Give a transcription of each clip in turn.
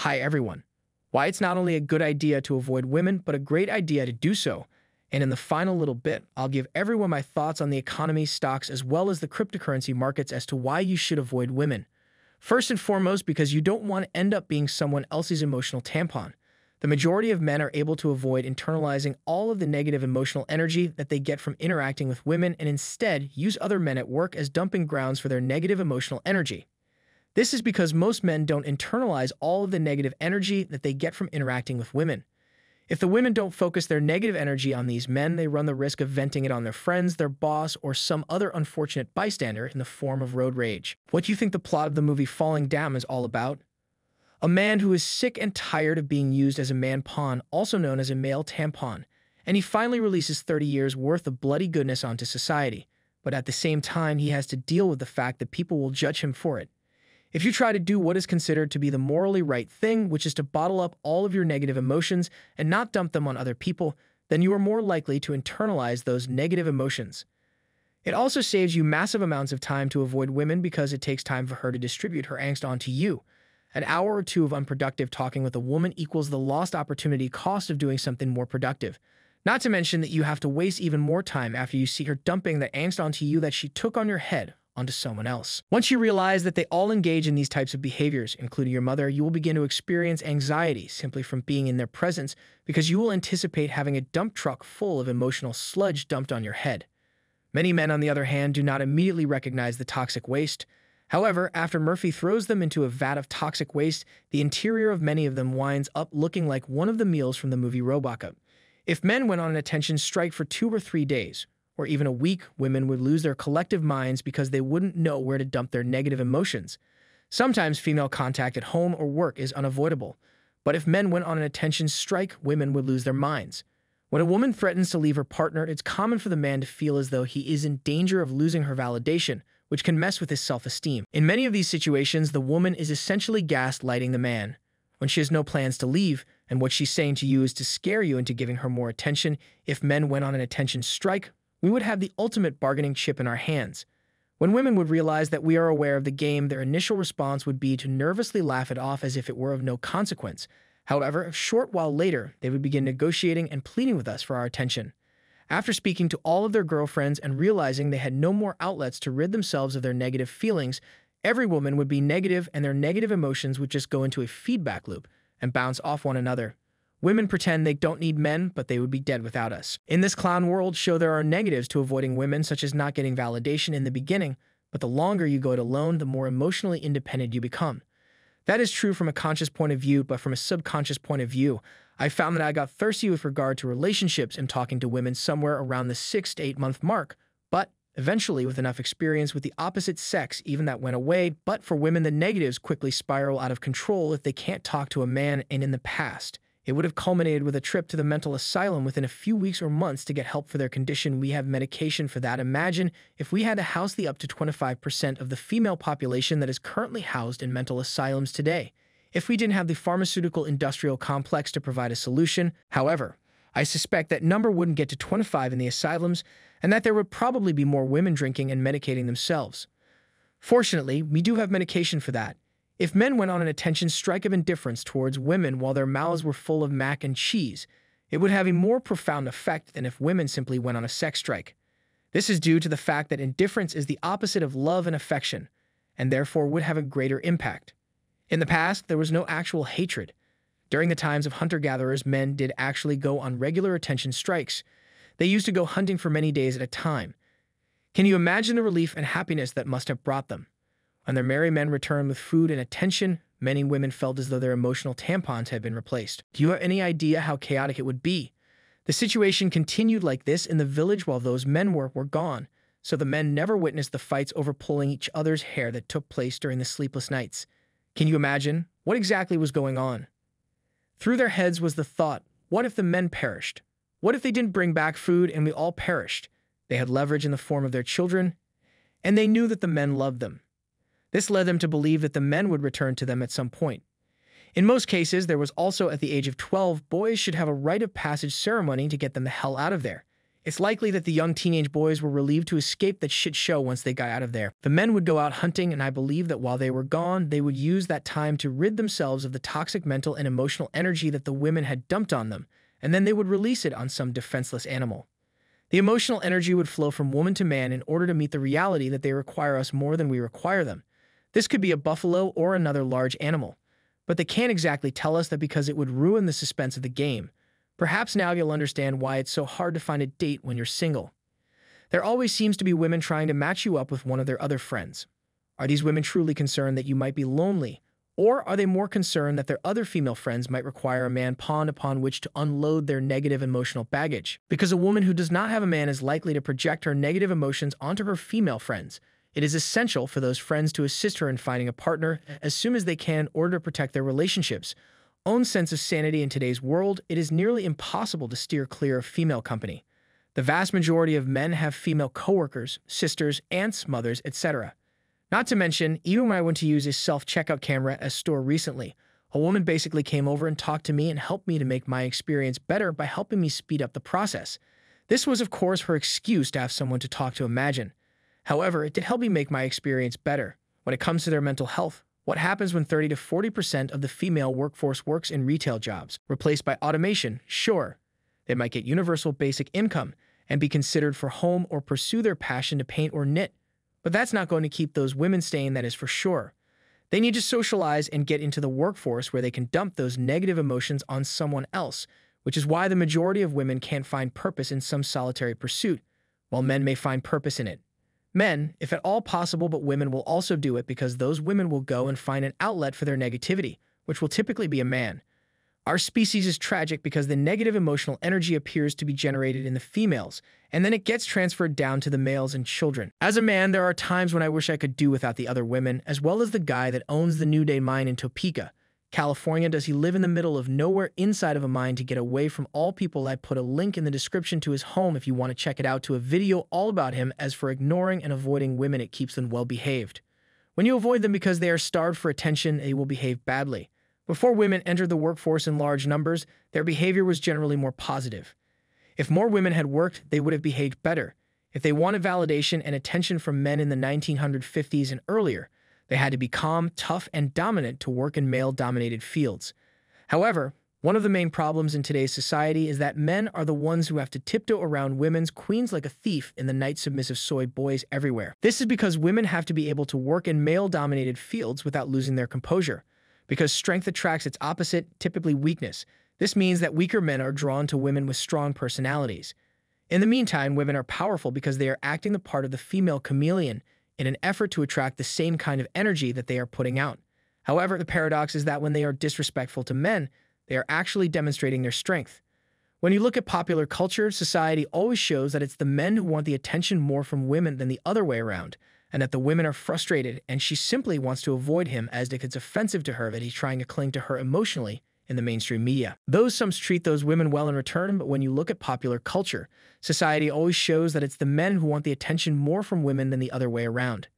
Hi everyone. Why it's not only a good idea to avoid women, but a great idea to do so. And in the final little bit, I'll give everyone my thoughts on the economy, stocks, as well as the cryptocurrency markets as to why you should avoid women. First and foremost, because you don't want to end up being someone else's emotional tampon. The majority of men are able to avoid internalizing all of the negative emotional energy that they get from interacting with women and instead use other men at work as dumping grounds for their negative emotional energy. This is because most men don't internalize all of the negative energy that they get from interacting with women. If the women don't focus their negative energy on these men, they run the risk of venting it on their friends, their boss, or some other unfortunate bystander in the form of road rage. What do you think the plot of the movie Falling Down is all about? A man who is sick and tired of being used as a man pawn, also known as a male tampon, and he finally releases 30 years worth of bloody goodness onto society, but at the same time he has to deal with the fact that people will judge him for it. If you try to do what is considered to be the morally right thing, which is to bottle up all of your negative emotions and not dump them on other people, then you are more likely to internalize those negative emotions. It also saves you massive amounts of time to avoid women because it takes time for her to distribute her angst onto you. An hour or two of unproductive talking with a woman equals the lost opportunity cost of doing something more productive. Not to mention that you have to waste even more time after you see her dumping the angst onto you that she took on your head onto someone else. Once you realize that they all engage in these types of behaviors, including your mother, you will begin to experience anxiety simply from being in their presence because you will anticipate having a dump truck full of emotional sludge dumped on your head. Many men, on the other hand, do not immediately recognize the toxic waste. However, after Murphy throws them into a vat of toxic waste, the interior of many of them winds up looking like one of the meals from the movie Robocop. If men went on an attention strike for 2 or 3 days, or even a week, women would lose their collective minds because they wouldn't know where to dump their negative emotions. Sometimes female contact at home or work is unavoidable, but if men went on an attention strike, women would lose their minds. When a woman threatens to leave her partner, it's common for the man to feel as though he is in danger of losing her validation, which can mess with his self-esteem. In many of these situations, the woman is essentially gaslighting the man when she has no plans to leave, and what she's saying to you is to scare you into giving her more attention. If men went on an attention strike, we would have the ultimate bargaining chip in our hands. When women would realize that we are aware of the game, their initial response would be to nervously laugh it off as if it were of no consequence. However, a short while later, they would begin negotiating and pleading with us for our attention. After speaking to all of their girlfriends and realizing they had no more outlets to rid themselves of their negative feelings, every woman would be negative and their negative emotions would just go into a feedback loop and bounce off one another. Women pretend they don't need men, but they would be dead without us. In this clown world show, there are negatives to avoiding women, such as not getting validation in the beginning, but the longer you go it alone, the more emotionally independent you become. That is true from a conscious point of view, but from a subconscious point of view, I found that I got thirsty with regard to relationships and talking to women somewhere around the 6 to 8 month mark, but eventually with enough experience with the opposite sex, even that went away. But for women, the negatives quickly spiral out of control if they can't talk to a man, and in the past, it would have culminated with a trip to the mental asylum within a few weeks or months to get help for their condition. We have medication for that. Imagine if we had to house the up to 25% of the female population that is currently housed in mental asylums today. If we didn't have the pharmaceutical industrial complex to provide a solution. However, I suspect that number wouldn't get to 25 in the asylums, and that there would probably be more women drinking and medicating themselves. Fortunately, we do have medication for that. If men went on an attention strike of indifference towards women while their mouths were full of mac and cheese, it would have a more profound effect than if women simply went on a sex strike. This is due to the fact that indifference is the opposite of love and affection, and therefore would have a greater impact. In the past, there was no actual hatred. During the times of hunter-gatherers, men did actually go on regular attention strikes. They used to go hunting for many days at a time. Can you imagine the relief and happiness that must have brought them? When their merry men returned with food and attention, many women felt as though their emotional tampons had been replaced. Do you have any idea how chaotic it would be? The situation continued like this in the village while those men were gone, so the men never witnessed the fights over pulling each other's hair that took place during the sleepless nights. Can you imagine what exactly was going on? Through their heads was the thought, what if the men perished? What if they didn't bring back food and we all perished? They had leverage in the form of their children, and they knew that the men loved them. This led them to believe that the men would return to them at some point. In most cases, there was also at the age of 12, boys should have a rite of passage ceremony to get them the hell out of there. It's likely that the young teenage boys were relieved to escape that shit show once they got out of there. The men would go out hunting, and I believe that while they were gone, they would use that time to rid themselves of the toxic mental and emotional energy that the women had dumped on them, and then they would release it on some defenseless animal. The emotional energy would flow from woman to man in order to meet the reality that they require us more than we require them. This could be a buffalo or another large animal, but they can't exactly tell us that because it would ruin the suspense of the game. Perhaps now you'll understand why it's so hard to find a date when you're single. There always seems to be women trying to match you up with one of their other friends. Are these women truly concerned that you might be lonely, or are they more concerned that their other female friends might require a man pawn upon which to unload their negative emotional baggage? Because a woman who does not have a man is likely to project her negative emotions onto her female friends. It is essential for those friends to assist her in finding a partner as soon as they can in order to protect their relationships. Own sense of sanity in today's world, it is nearly impossible to steer clear of female company. The vast majority of men have female coworkers, sisters, aunts, mothers, etc. Not to mention, even when I went to use a self-checkout camera at a store recently, a woman basically came over and talked to me and helped me to make my experience better by helping me speed up the process. This was, of course, her excuse to have someone to talk to imagine. However, it did help me make my experience better. When it comes to their mental health, what happens when 30 to 40% of the female workforce works in retail jobs, replaced by automation? Sure, they might get universal basic income and be considered for home or pursue their passion to paint or knit. But that's not going to keep those women staying, that is for sure. They need to socialize and get into the workforce where they can dump those negative emotions on someone else, which is why the majority of women can't find purpose in some solitary pursuit, while men may find purpose in it. Men, if at all possible, but women will also do it because those women will go and find an outlet for their negativity, which will typically be a man. Our species is tragic because the negative emotional energy appears to be generated in the females, and then it gets transferred down to the males and children. As a man, there are times when I wish I could do without the other women, as well as the guy that owns the New Day mine in Topeka, California. Does he live in the middle of nowhere inside of a mine to get away from all people? I put a link in the description to his home if you want to check it out, to a video all about him. As for ignoring and avoiding women, it keeps them well behaved. When you avoid them because they are starved for attention, they will behave badly. Before women entered the workforce in large numbers, their behavior was generally more positive. If more women had worked, they would have behaved better. If they wanted validation and attention from men in the 1950s and earlier, they had to be calm, tough, and dominant to work in male-dominated fields. However, one of the main problems in today's society is that men are the ones who have to tiptoe around women's queens like a thief in the night, submissive soy boys everywhere. This is because women have to be able to work in male-dominated fields without losing their composure. Because strength attracts its opposite, typically weakness. This means that weaker men are drawn to women with strong personalities. In the meantime, women are powerful because they are acting the part of the female chameleon in an effort to attract the same kind of energy that they are putting out. However, the paradox is that when they are disrespectful to men, they are actually demonstrating their strength. When you look at popular culture, society always shows that it's the men who want the attention more from women than the other way around, and that the women are frustrated and she simply wants to avoid him as if it's offensive to her that he's trying to cling to her emotionally in the mainstream media. Those some treat those women well in return, but when you look at popular culture, society always shows that it's the men who want the attention more from women than the other way around.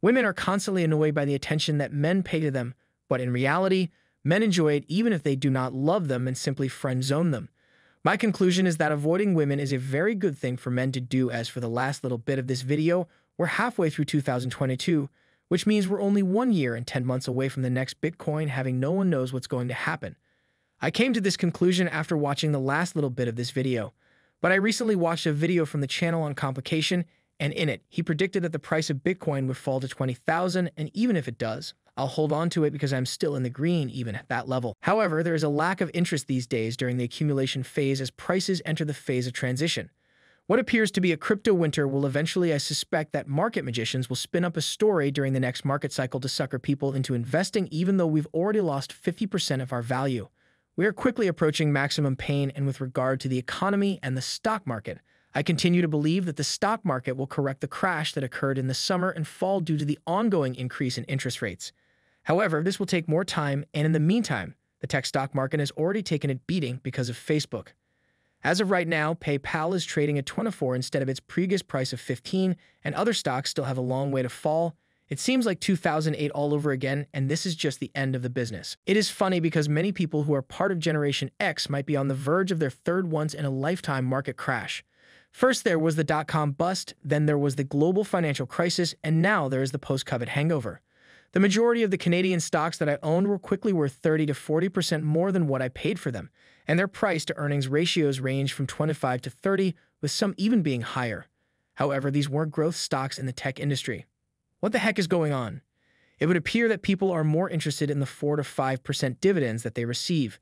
Women are constantly annoyed by the attention that men pay to them, but in reality, men enjoy it even if they do not love them and simply friend zone them. My conclusion is that avoiding women is a very good thing for men to do. As for the last little bit of this video, we're halfway through 2022, which means we're only 1 year and 10 months away from the next Bitcoin having. No one knows what's going to happen. I came to this conclusion after watching the last little bit of this video, but I recently watched a video from the channel on complication, and in it, he predicted that the price of Bitcoin would fall to 20,000, and even if it does, I'll hold on to it because I'm still in the green even at that level. However, there is a lack of interest these days during the accumulation phase as prices enter the phase of transition. What appears to be a crypto winter will eventually, I suspect that market magicians will spin up a story during the next market cycle to sucker people into investing, even though we've already lost 50% of our value. We are quickly approaching maximum pain, and with regard to the economy and the stock market, I continue to believe that the stock market will correct the crash that occurred in the summer and fall due to the ongoing increase in interest rates. However, this will take more time, and in the meantime, the tech stock market has already taken a beating because of Facebook. As of right now, PayPal is trading at 24 instead of its previous price of 15, and other stocks still have a long way to fall. It seems like 2008 all over again, and this is just the end of the business. It is funny because many people who are part of Generation X might be on the verge of their third once-in-a-lifetime market crash. First, there was the dot-com bust, then there was the global financial crisis, and now there is the post-COVID hangover. The majority of the Canadian stocks that I owned were quickly worth 30 to 40% more than what I paid for them, and their price-to-earnings ratios range from 25 to 30, with some even being higher. However, these weren't growth stocks in the tech industry. What the heck is going on? It would appear that people are more interested in the 4 to 5% dividends that they receive.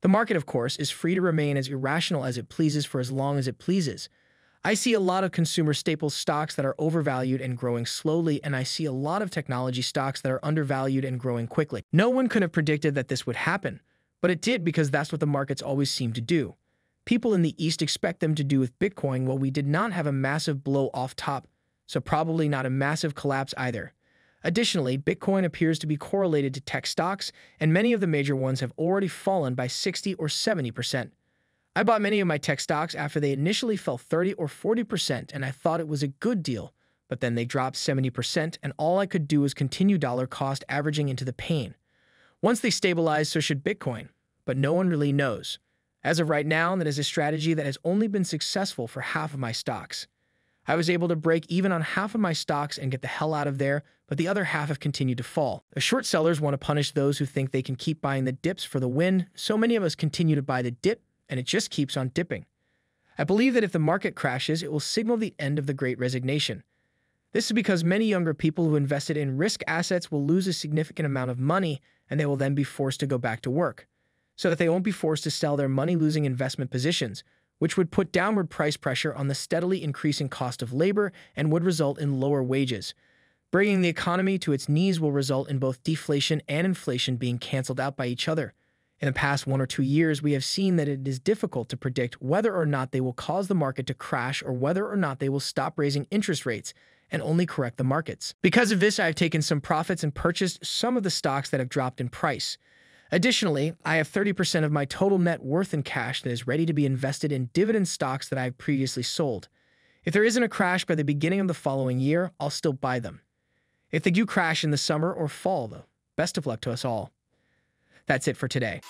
The market, of course, is free to remain as irrational as it pleases for as long as it pleases. I see a lot of consumer staples stocks that are overvalued and growing slowly, and I see a lot of technology stocks that are undervalued and growing quickly. No one could have predicted that this would happen, but it did because that's what the markets always seem to do. People in the East expect them to do with Bitcoin, while we did not have a massive blow off top, so probably not a massive collapse either. Additionally, Bitcoin appears to be correlated to tech stocks, and many of the major ones have already fallen by 60 or 70%. I bought many of my tech stocks after they initially fell 30 or 40%, and I thought it was a good deal, but then they dropped 70%, and all I could do was continue dollar cost averaging into the pain. Once they stabilized, so should Bitcoin, but no one really knows. As of right now, that is a strategy that has only been successful for half of my stocks. I was able to break even on half of my stocks and get the hell out of there, but the other half have continued to fall. The short sellers want to punish those who think they can keep buying the dips for the win, so many of us continue to buy the dip, and it just keeps on dipping. I believe that if the market crashes, it will signal the end of the Great Resignation. This is because many younger people who invested in risk assets will lose a significant amount of money, and they will then be forced to go back to work, so that they won't be forced to sell their money-losing investment positions, which would put downward price pressure on the steadily increasing cost of labor and would result in lower wages. Bringing the economy to its knees will result in both deflation and inflation being canceled out by each other. In the past 1 or 2 years, we have seen that it is difficult to predict whether or not they will cause the market to crash or whether or not they will stop raising interest rates and only correct the markets. Because of this, I have taken some profits and purchased some of the stocks that have dropped in price. Additionally, I have 30% of my total net worth in cash that is ready to be invested in dividend stocks that I have previously sold. If there isn't a crash by the beginning of the following year, I'll still buy them. If they do crash in the summer or fall, though, best of luck to us all. That's it for today.